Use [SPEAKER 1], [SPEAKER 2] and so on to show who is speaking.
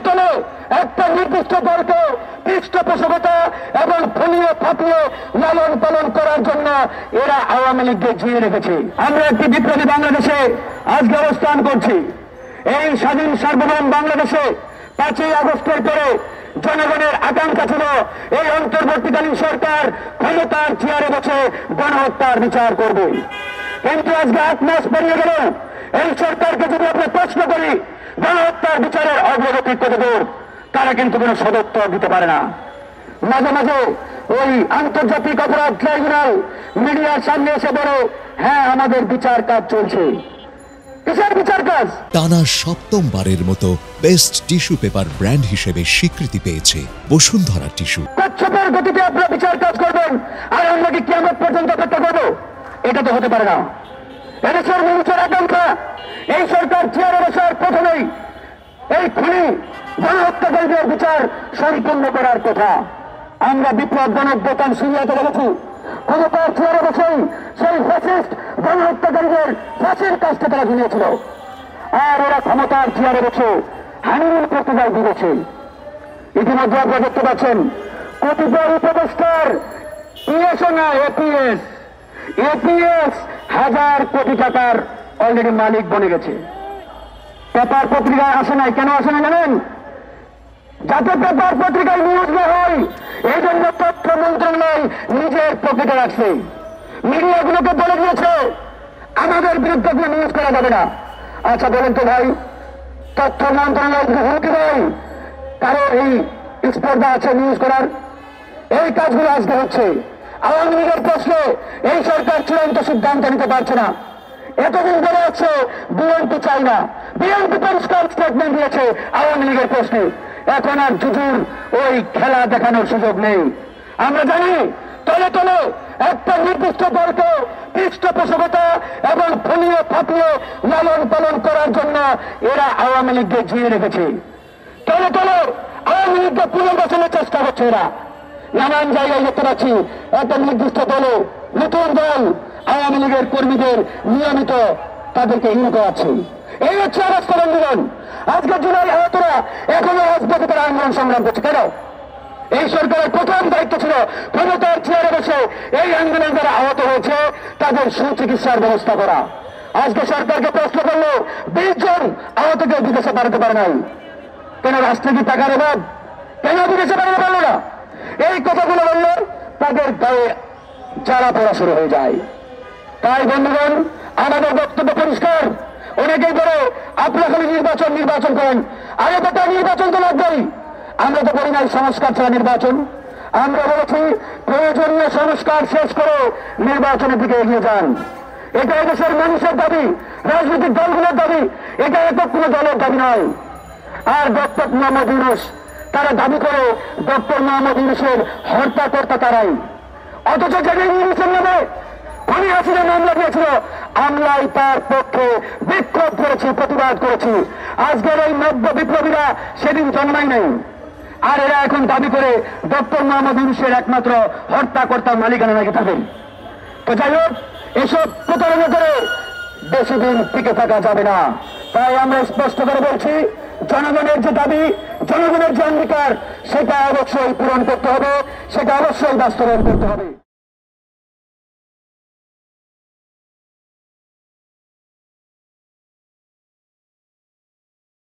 [SPEAKER 1] তলে তলে একটা নির্দিষ্ট দলকে পৃষ্ঠপোষকতা এবং ফুলিয়ে ফাটিয়ে লালন পালন করার জন্য এরা আওয়ামী লীগকে জিয়ে রেখেছে। আমরা একটি বিপ্লবী বাংলাদেশে আজকে অবস্থান করছি। এই স্বাধীন সার্বভৌম বাংলাদেশে 5ই আগস্টের পরে জনগণের আকাঙ্ক্ষা ছিল এই অন্তর্বর্তীকালীন সরকার ক্ষমতার চেয়ারে বসে গণহত্যার বিচার করবে। কিন্তু আজকে 8 মাস পেরিয়ে গেল, এই সরকারকে যদি আমরা প্রশ্ন করি গণহত্যার বিচারের অগ্রগতি কতদূর, তারা কিন্তু কোনো সদুত্তর দিতে পারে না। মাঝে মাঝে ওই আন্তর্জাতিক অপরাধ ট্রাইব্যুনাল মিডিয়ার সামনে এসে বলে, হ্যাঁ আমাদের বিচার কাজ চলছে। কিসের বিচার কাজ?
[SPEAKER 2] টানা 7ম-বারের মতো বেস্ট টিস্যু পেপার ব্র্যান্ড হিসেবে স্বীকৃতি পেয়েছে বসুন্ধরা টিস্যু।
[SPEAKER 1] কচ্ছপের গতিতে আপনারা বিচার কাজ করবেন আর আমরা কি কিয়ামত পর্যন্ত অপেক্ষা করবো? এটা তো হতে পারে না। এদেশের মানুষের আকাঙ্ক্ষা এই সরকার চেয়ারে বসার প্রথমেই এই খুনি গণহত্যাকারীদের বিচার সম্পূর্ণ করার কথা। আমরা বিপ্লব গণঅভ্যুত্থান সিরিয়াতে বলেছি, ক্ষমতার চেয়ারে বসেই সেই ফ্যাসিস্ট গণহত্যাকারীদের ফাঁসির কাজটা তারা ঝুলিয়েছিল। আর ওরা ক্ষমতার চেয়ারে বসে হানিমুন করতে যায় বিদেশে। ইতিমধ্যে আপনারা দেখতে পাচ্ছেন কতিপয় উপদেষ্টার পিএসও না এপিএস 1000 কোটি টাকার অলরেডি মালিক বনে গেছে। পেপার পত্রিকায় আসে নাই। কেন আসে না জানেন? যাতে পেপার পত্রিকায় নিউজ না হয় এই জন্য তথ্য মন্ত্রণালয় নিজের পকেটে রাখছে। মিডিয়াগুলোকে বলে দিয়েছে আমাদের বিরুদ্ধে কোনো নিউজ করা যাবে না। আচ্ছা বলেন তো ভাই, তথ্য মন্ত্রণালয় হুমকি দেয় কারো এই স্পর্ধা আছে নিউজ করার? এই কাজগুলো আজকে হচ্ছে। আওয়ামী লীগের প্রশ্নে এই সরকার চূড়ান্ত সিদ্ধান্ত নিতে পারছে না। এতদিন বলে হচ্ছে বিএনপি চাই না, বিএনপি পরিষ্কার স্টেটমেন্ট দিয়েছে আওয়ামী লীগের প্রশ্নে। এখন আর জুজুর ওই খেলা দেখানোর সুযোগ নেই। আমরা জানি তলে তলে একটা নির্দিষ্ট দলকে পৃষ্ঠপোষকতা এবং ফুলিয়ে ফাটিয়ে লালন পালন করার জন্য এরা আওয়ামী লীগকে জিয়ে রেখেছে। তলে তলে আওয়ামী লীগকে পুনর্বাসনের চেষ্টা করছে এরা। নানান জায়গায় দেখতে পাচ্ছি একটা নির্দিষ্ট দলে নতুন দল আওয়ামী লীগের কর্মীদের নিয়মিত তাদেরকে হীন করাচ্ছে। এই হচ্ছে অবস্থার আন্দোলন। আজকে জুলাই আহতরা এখনো রাজপথে তারা আন্দোলন সংগ্রাম করছে। কেন? এই সরকারের প্রথম দায়িত্ব ছিল ক্ষমতার চেয়ারে বসে এই আন্দোলন যারা আহত হয়েছে তাদের সুচিকিৎসার ব্যবস্থা করা। আজকে সরকারকে প্রশ্ন করলো 20 জন আহতকে বিদেশে পাঠাতে পারে নাই। কেন? রাষ্ট্রে কি টাকার অভাব? কেন বিদেশে পাঠাতে পারলো না? এই কথাগুলো বললে তাদের গায়ে জ্বালা পড়া শুরু হয়ে যায়। তাই বন্ধুগণ, আমাদের বক্তব্য পরিষ্কার। অনেকেই বলে আপনারা খালি নির্বাচন করেন। আরে বেটা, নির্বাচন তো লাগবেই। আমরা তো করি নাই সংস্কার ছাড়া নির্বাচন। আমরা বলেছি প্রয়োজনীয় সংস্কার শেষ করে নির্বাচনের দিকে এগিয়ে যান। এটা এদেশের মানুষের দাবি, রাজনৈতিক দলগুলোর দাবি, এটা একক কোনো দলের দাবি নয়। আর ডক্টর মোহাম্মদ ইউনূস তারা দাবি করে ডক্টর মোহাম্মদ ইউনূসের হর্তাকর্তা তারাই। অথচ যারা ইউনূসের নামে খুনি হাসিনা মামলা দিয়েছিল, আমলাই তার পক্ষে বিক্ষোভ করেছি, প্রতিবাদ করেছি। আজকের এই নব্য বিপ্লবীরা সেদিন জন্মাই নাই। আর এরা এখন দাবি করে ডক্টর মোহাম্মদ ইউনূসের একমাত্র হর্তাকর্তার মালিকানা নাকি থাকেন। তো যাই হোক, এসব প্রতারণা করে বেশি দিন টিকে থাকা যাবে না। তাই আমরা স্পষ্ট করে বলছি, জনগণের যে দাবি, জনগণের যে অঙ্গীকার, সেটা অবশ্যই পূরণ করতে হবে, সেটা অবশ্যই বাস্তবায়ন করতে হবে।